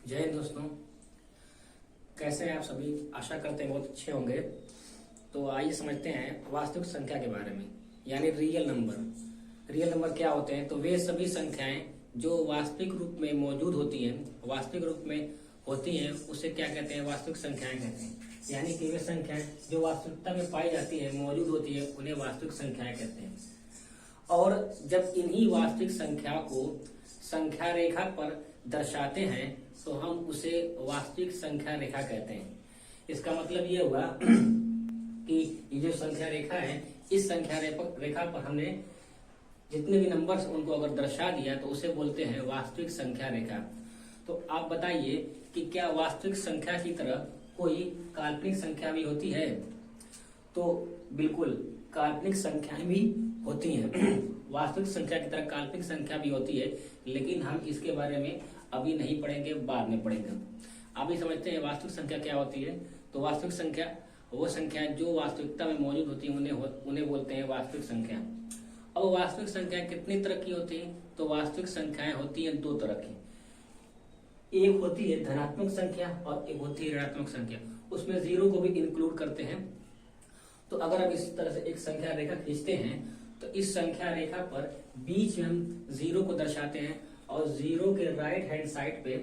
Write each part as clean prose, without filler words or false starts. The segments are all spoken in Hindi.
जय हिंद दोस्तों, कैसे हैं आप सभी। आशा करते हैं बहुत अच्छे होंगे। तो आइए समझते हैं वास्तविक संख्या के बारे में, यानी रियल नंबर। रियल नंबर क्या होते हैं? तो वे सभी संख्याएं जो वास्तविक रूप में मौजूद होती हैं, वास्तविक रूप में होती हैं, उसे क्या कहते हैं? वास्तविक संख्याएं कहते हैं। यानी कि वे संख्याएं जो वास्तविकता में पाई जाती है, मौजूद होती है, उन्हें वास्तविक संख्याएं कहते हैं। और जब इन्हीं वास्तविक संख्या को संख्या रेखा पर दर्शाते हैं तो हम उसे वास्तविक संख्या रेखा कहते हैं। इसका मतलब ये हुआ कि ये जो संख्या रेखा है, इस संख्या रेखा पर हमने जितने भी नंबर्स उनको अगर दर्शा दिया तो उसे बोलते हैं वास्तविक संख्या रेखा। तो आप बताइए कि क्या वास्तविक संख्या की तरह कोई काल्पनिक संख्या भी होती है? तो बिल्कुल, काल्पनिक संख्याएं भी होती हैं। वास्तविक संख्या की तरह काल्पनिक संख्या भी होती है, लेकिन हम इसके बारे में अभी नहीं पढ़ेंगे, बाद में पढ़ेंगे। आप ही समझते हैं वास्तविक संख्या क्या होती है। तो वास्तविक संख्या वो संख्या जो वास्तविकता में मौजूद होती है, उन्हें बोलते हैं वास्तविक संख्या। अब वास्तविक संख्या कितनी तरह की होती है? तो वास्तविक संख्याएं होती हैं दो तरह की। एक होती है धनात्मक संख्या और एक होती है ऋणात्मक संख्या। उसमें जीरो को भी इंक्लूड करते हैं। तो अगर हम इस तरह से एक संख्या रेखा खींचते हैं तो इस संख्या रेखा पर बीच में हम जीरो को दर्शाते हैं और जीरो के राइट हैंड साइड पे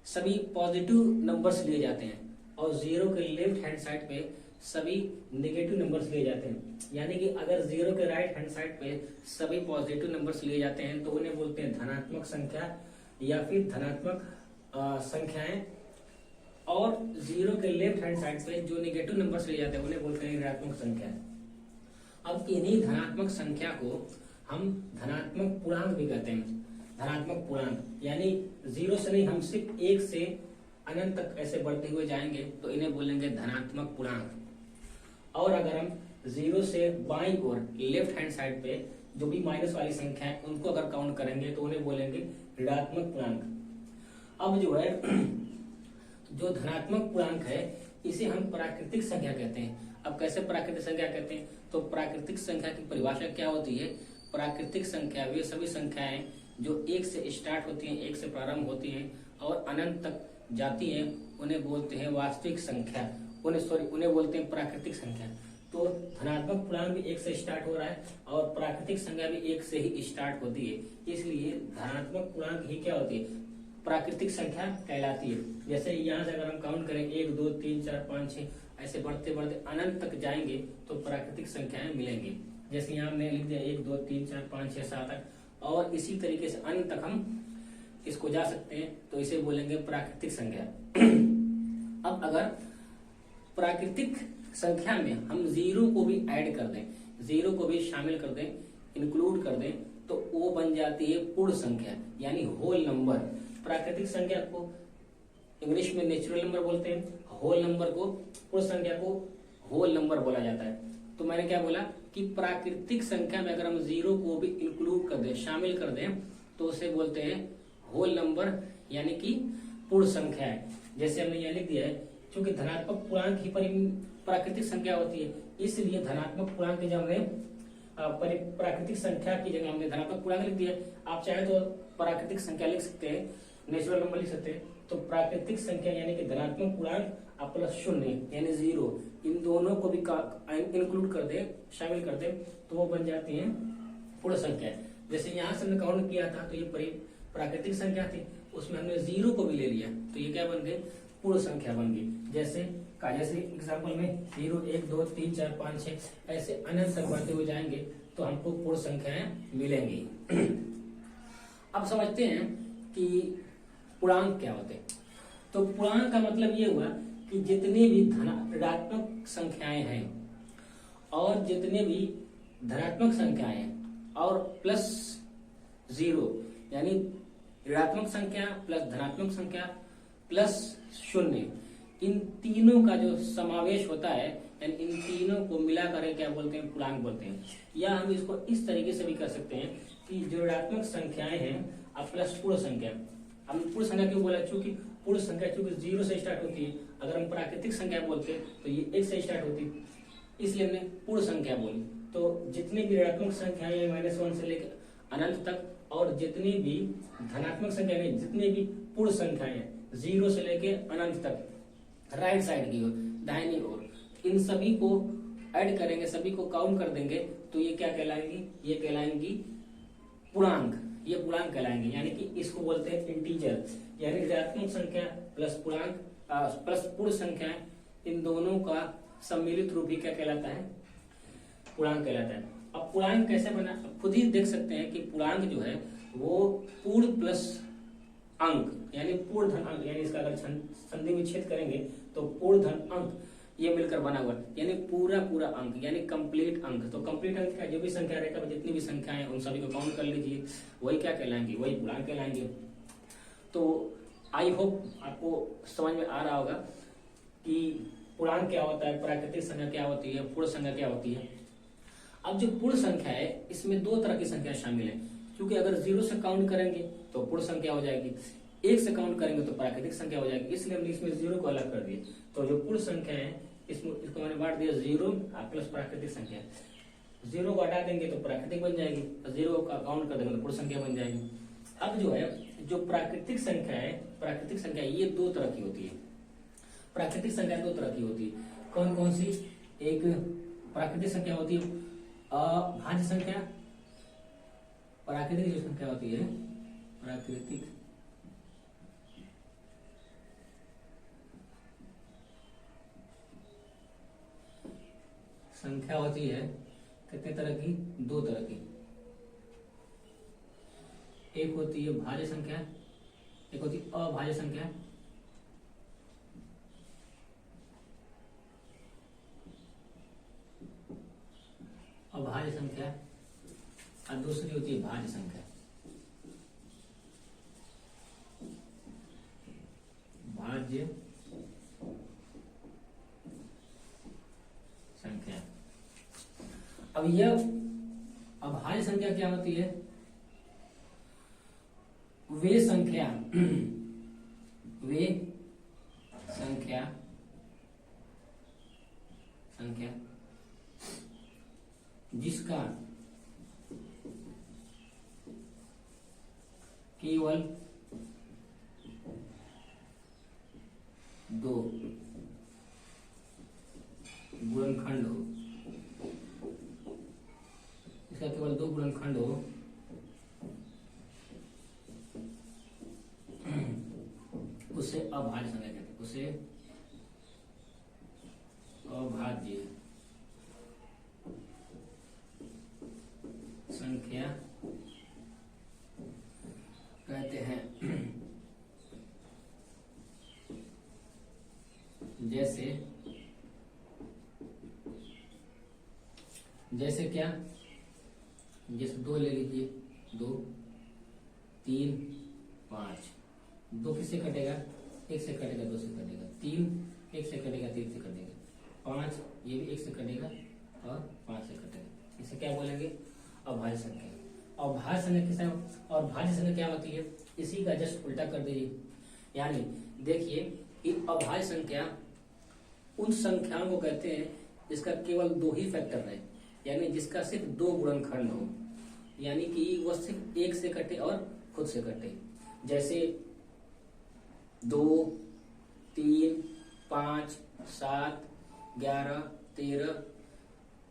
सभी पॉजिटिव नंबर्स लिए जाते हैं और जीरो के लेफ्ट हैंड साइड पे सभी नेगेटिव नंबर्स लिए जाते हैं। यानी कि अगर जीरो के राइट हैंड साइड पे सभी पॉजिटिव नंबर्स लिए जाते हैं तो उन्हें बोलते हैं धनात्मक संख्या या फिर धनात्मक संख्याएं, और जीरो के लेफ्ट हैंड साइड पे जो नेगेटिव नंबर्स लिए जाते हैं उन्हें बोलते हैं ऋणात्मक संख्या। अब इन्हीं धनात्मक संख्या को हम धनात्मक पूर्णांक भी कहते हैं। धनात्मक पूर्णांक यानी जीरो से नहीं, हम सिर्फ एक से अनंत तक ऐसे बढ़ते हुए जाएंगे तो इन्हें बोलेंगे धनात्मक पूर्णांक। और अगर हम जीरो से बाईं ओर लेफ्ट हैंड साइड पे जो भी माइनस वाली संख्या है उनको अगर काउंट करेंगे तो उन्हें बोलेंगे ऋणात्मक पूर्णांक। अब जो है जो धनात्मक पूर्णांक है इसे हम प्राकृतिक संख्या कहते हैं। अब कैसे प्राकृतिक संख्या कहते हैं? तो प्राकृतिक संख्या की परिभाषा क्या होती है? प्राकृतिक संख्या वे सभी संख्याएं जो एक से स्टार्ट होती हैं, एक से प्रारंभ होती हैं और अनंत तक जाती हैं, उन्हें बोलते हैं वास्तविक संख्या। उन्हें बोलते हैं प्राकृतिक संख्या। तो धनात्मक पूर्णांक भी एक से स्टार्ट हो रहा है और प्राकृतिक संख्या भी एक से ही स्टार्ट होती है, इसलिए धनात्मक पूर्णांक ही क्या होती है? प्राकृतिक संख्या कहलाती है। जैसे यहाँ से अगर हम काउंट करें 1 2 3 4 5 6 ऐसे बढ़ते बढ़ते अनंत तक जाएंगे तो प्राकृतिक संख्याएं मिलेंगी। जैसे यहाँ हमने लिख दिया 1 2 3 4 5 6 7 8, और इसी तरीके से अनंत तक हम इसको जा सकते हैं, तो इसे बोलेंगे प्राकृतिक संख्या। अब अगर प्राकृतिक संख्या में हम जीरो को भी ऐड कर दें, जीरो को भी शामिल कर दें, इंक्लूड कर दें, तो वो बन जाती है पूर्ण संख्या यानी होल नंबर। प्राकृतिक संख्या को इंग्लिश में नेचुरल नंबर बोलते हैं, होल नंबर को, पूर्ण संख्या को होल नंबर बोला जाता है। तो मैंने क्या बोला कि प्राकृतिक संख्या में अगर हम जीरो को भी इंक्लूड कर दें, शामिल कर दें, तो उसे बोलते हैं होल नंबर यानी कि पूर्ण संख्या है। जैसे हमने यह लिख दिया है, क्योंकि धनात्मक पूर्णांक ही प्राकृतिक संख्या होती है, इसलिए धनात्मक पूर्णांक की जगह हमने प्राकृतिक संख्या की जगह हमने धनात्मक पूर्णांक लिख दिया। आप चाहे तो प्राकृतिक संख्या लिख सकते हैं, नेचुरल नंबर लिख सकते हैं। तो प्राकृतिक संख्या यानी कि धनात्मक पूर्णांक प्लस शून्य यानी जीरो, इन दोनों को भी इंक्लूड कर दे, शामिल कर दे, तो वो बन जाती है पूर्ण संख्या। जैसे यहाँ से हमने काउंट किया था तो ये प्राकृतिक संख्या थी, उसमें हमने जीरो को भी ले लिया तो ये क्या बन गई? पूर्ण संख्या बन गई। जैसे एग्जाम्पल में 0 1 2 3 4 5 6 ऐसे अनंत तक बढ़ते हुए जाएंगे तो हमको पूर्ण संख्याएं मिलेंगी। अब समझते हैं कि पूर्णांक क्या होते हैं। तो पूर्णांक का मतलब ये हुआ कि जितने भी ऋणात्मक संख्याएं हैं और जितने भी धनात्मक संख्याएं हैं और प्लस जीरो यानी ऋणात्मक संख्या प्लस धनात्मक संख्या प्लस शून्य, इन तीनों का जो समावेश होता है यानी इन तीनों को मिलाकर क्या बोलते हैं? पूर्णांक बोलते हैं। या हम इसको इस तरीके से भी कर सकते हैं कि जो ऋणात्मक संख्याएं हैं अब प्लस पूर्ण संख्या। हम पूर्ण संख्या क्यों बोला? क्योंकि पूर्ण संख्या चूंकि जीरो से स्टार्ट होती है, अगर हम प्राकृतिक संख्या बोलते तो ये एक से स्टार्ट होती, इसलिए हमने पूर्ण संख्या बोली। तो जितने भी ऋणात्मक संख्याएं -1 से लेकर अनंत तक और जितनी भी धनात्मक संख्या नहीं, जितनी भी पूर्ण संख्याएं हैं 0 से लेके अनंत तक, राइट साइड की ओर, दाहिनी ओर, इन सभी को ऐड करेंगे, सभी को काउंट कर देंगे तो ये क्या कहलाएंगी, ये कहलाएंगी पूर्णांक, ये पूर्णांक कहलाएंगे। यानी कि इसको बोलते हैं इंटीजर, यानी ऋणात्मक संख्या प्लस पूर्णांक प्लस पूर्ण संख्या, इन दोनों का सम्मिलित रूप ही क्या कहलाता है, पूर्णांक कहलाता है। अब पूर्णांक कैसे बना, खुद ही देख सकते हैं कि पूर्णांक जो है वो पूर्ण प्लस अंक यानी पूर्ण धन अंक, यानी इसका अगर संधि विच्छेद करेंगे तो पूर्ण धन अंक ये मिलकर बना हुआ, यानी पूरा पूरा अंक, यानी कंप्लीट अंक। तो कंप्लीट अंक का जो भी संख्या रहेगा, जितनी भी संख्या है उन सभी को काउंट कर लीजिए, वही क्या कहलाएंगे, वही पूर्णांक कहलाएंगे। तो आई होप आपको समझ में आ रहा होगा कि पूर्णांक क्या होता है, प्राकृतिक संख्या क्या होती है, पूर्ण संख्या क्या होती है। अब जो पूर्ण संख्या है इसमें दो तरह की संख्या शामिल है, क्योंकि अगर 0 से काउंट करेंगे तो पूर्ण संख्या हो जाएगी, 1 से काउंट करेंगे तो प्राकृतिक संख्या हो जाएगी, इसलिए हमने इसमें 0 को अलग कर दिया। तो जो पूर्ण संख्या है इसको मैंने बांट दिया 0 प्लस प्राकृतिक संख्या, 0 को हटा देंगे तो प्राकृतिक बन जाएगी, 0 का काउंट कर देंगे तो पूर्ण संख्या बन जाएगी। अब जो है जो प्राकृतिक संख्या है, प्राकृतिक संख्या ये दो तरह की होती है, प्राकृतिक संख्या दो तरह की होती है। कौन कौन सी, एक प्राकृतिक संख्या होती है अभाज्य संख्या, प्राकृतिक जो संख्या होती है, प्राकृतिक संख्या होती है कितने तरह की, दो तरह की, एक होती है भाज्य संख्या, एक होती है अभाज्य संख्या। अभाज्य संख्या और दूसरी होती है भाज्य संख्या। भाज्य संख्या। अब यह अभाज्य संख्या क्या होती है, वे संख्या जिसका केवल दो गुणनखंड हो, इसका केवल दो गुणनखंड हो, उसे अभाज्य संख्या कहते हैं, उसे अभाज्य संख्या कहते हैं। जैसे क्या, जैसे 2 ले लीजिए, 2 3 5, 2 किससे कटेगा, 1 से कटेगा, 2 से कटेगा, 3 1 से कटेगा, 3 से कटेगा, 5 ये भी 1 से कटेगा और 5 से कटेगा, इसे क्या बोलेंगे, अभाज्य संख्या। और भाज्य संख्या किस, और भाज्य संख्या क्या होती है, इसी का जस्ट उल्टा कर दीजिए। यानी देखिए अभाज्य संख्या उन संख्याओं को कहते हैं जिसका केवल 2 ही फैक्टर रहे, यानी जिसका सिर्फ 2 गुणनखंड हो, यानी कि वह सिर्फ 1 से कटे और खुद से कटे। जैसे 2 3 5 7 11 13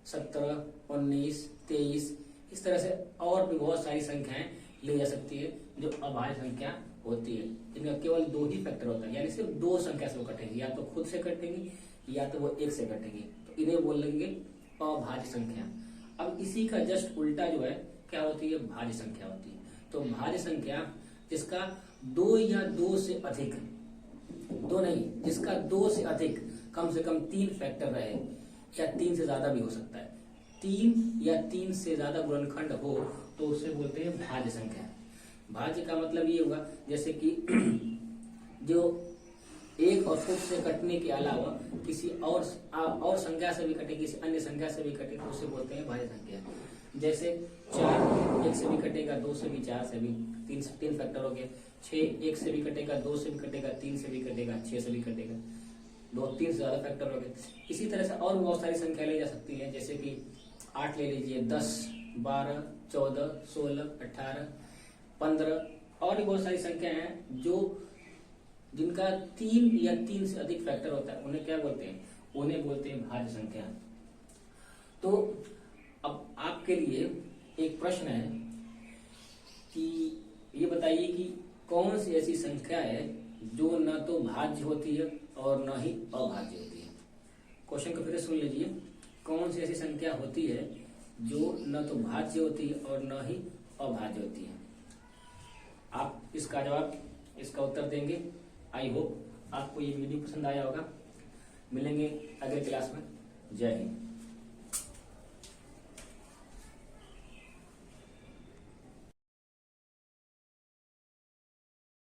17 19 23, इस तरह से और भी बहुत सारी संख्याएं ली जा सकती है जो अभाज्य संख्या होती है, जिनका केवल 2 ही फैक्टर होता है, यानी सिर्फ 2 संख्या से वो कटेंगी, या तो खुद से कटेंगी या तो वो 1 से कटेंगी, तो इन्हें बोलेंगे अभाज्य संख्या। अब इसी का जस्ट उल्टा जो है क्या होती है, भाज्य संख्या होती है। तो भाज्य संख्या जिसका 2 या 2 से अधिक, 2 नहीं, जिसका 2 से अधिक कम से कम 3 फैक्टर रहे, या 3 से ज्यादा भी हो सकता है, 3 या 3 से ज्यादा गुणनखंड हो तो उसे बोलते हैं भाज्य संख्या। भाज्य का मतलब ये होगा जैसे कि जो एक और खुद से कटने के अलावा किसी और संख्या से भी कटे, किसी अन्य संख्या से भी कटे तो उसे बोलते हैं भाज्य संख्या। जैसे 4 1 से भी कटेगा, 2 से भी, 4 से भी, 3 फैक्टर हो गया, 6 1 से भी कटेगा, 2 से भी कटेगा, 3 से भी कटेगा, 6 से भी कटेगा, 2-3 से ज्यादा फैक्टर हो गए। इसी तरह से और बहुत सारी संख्या ली जा सकती है, जैसे कि 8 ले लीजिए, 10 12 14 16 18, 15 और भी बहुत सारी संख्या हैं जो जिनका 3 या 3 से अधिक फैक्टर होता है, उन्हें क्या बोलते हैं? उन्हें बोलते हैं भाज्य संख्या। तो अब आपके लिए एक प्रश्न है कि ये बताइए कि कौन सी ऐसी संख्या है जो न तो भाज्य होती है और न ही अभाज्य होती है। क्वेश्चन को फिर सुन लीजिए, कौन सी ऐसी संख्या होती है जो न तो भाज्य होती है और न ही अभाज्य होती है। आप इसका जवाब, इसका उत्तर देंगे। आई होप आपको ये वीडियो पसंद आया होगा। मिलेंगे अगले क्लास में। जय हिंद।